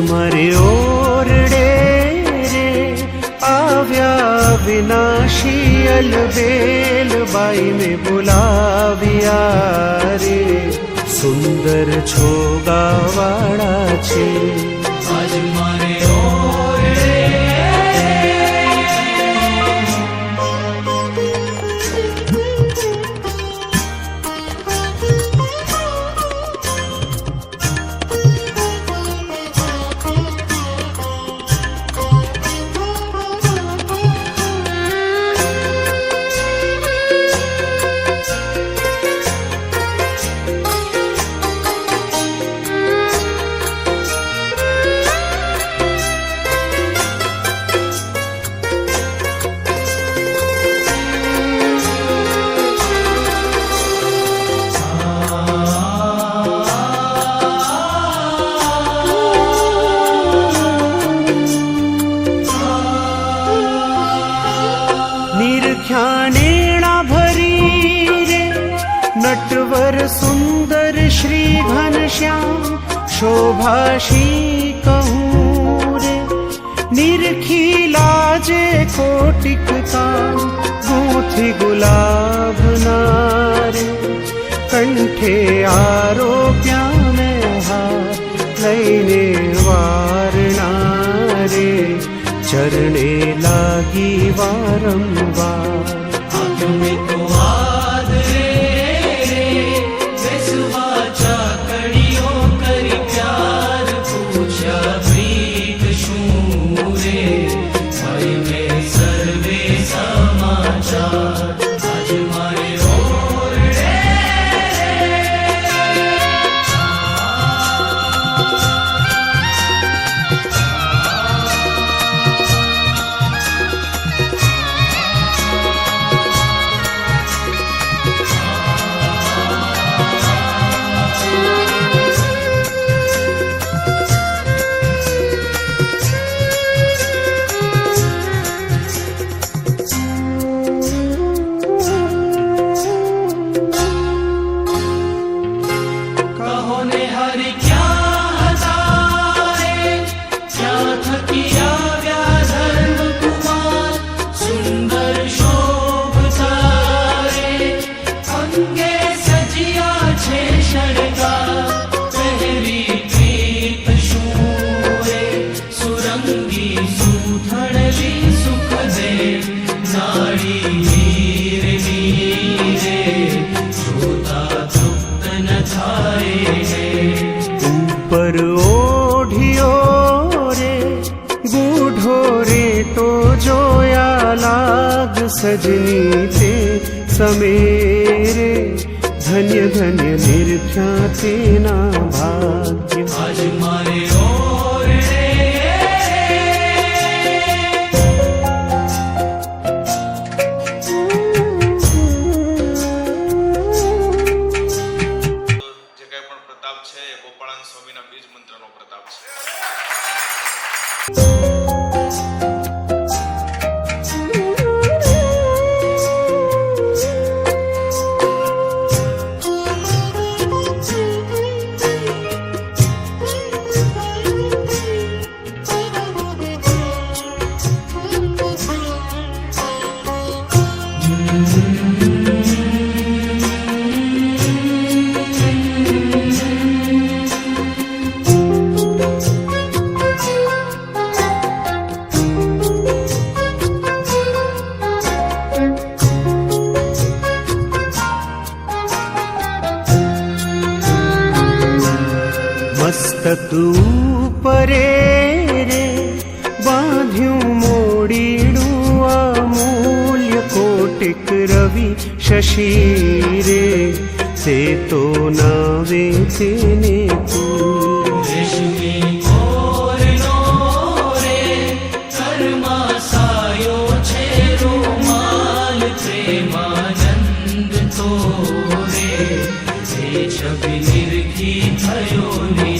મારે ઓરડે રે આવ્યા વિનાશી અલબેલ બાઈ ને બોલાવ્યા રે સુંદર છોગાવાળા છે આજ મારે ઓરડે નિરખ્યાનેણા ભરી રે નટવર સુંદર શ્રી ઘનશ્યામ શોભાશી કહું રે નિરખી લાજે કોટિક કામ ગૂંથી ગુલાબ નારે કંઠે આરોપ્યા મેં હાર લઈને વારણારે ચરણે લાગી વારંવાર तुम्हें तो आदरे रे बेसुवा चाकड़ियों कर प्यार पूछा प्रीत शूं रे भाई में सर्वे समाचार आज मारे ओरडे ઉપર ઓઢિયો રે ગૂઢો રે તો જોયા લાગ સજની તે સમેરે ધન્ય ધન્ય નિરખ્યા તેના ભાગ્ય आज मारे ओरडे જે કંઈ પણ પ્રતાપ છે એ ગોપાળાનંદ સ્વામીના બીજ મંત્રનો પ્રતાપ છે. મસ્તક ઉપરે રે બાંધ્યું મોડીડું અમૂલ્ય કોટિક રવિ શશી રે તે તો નાવે તેને रेशमी થયો ને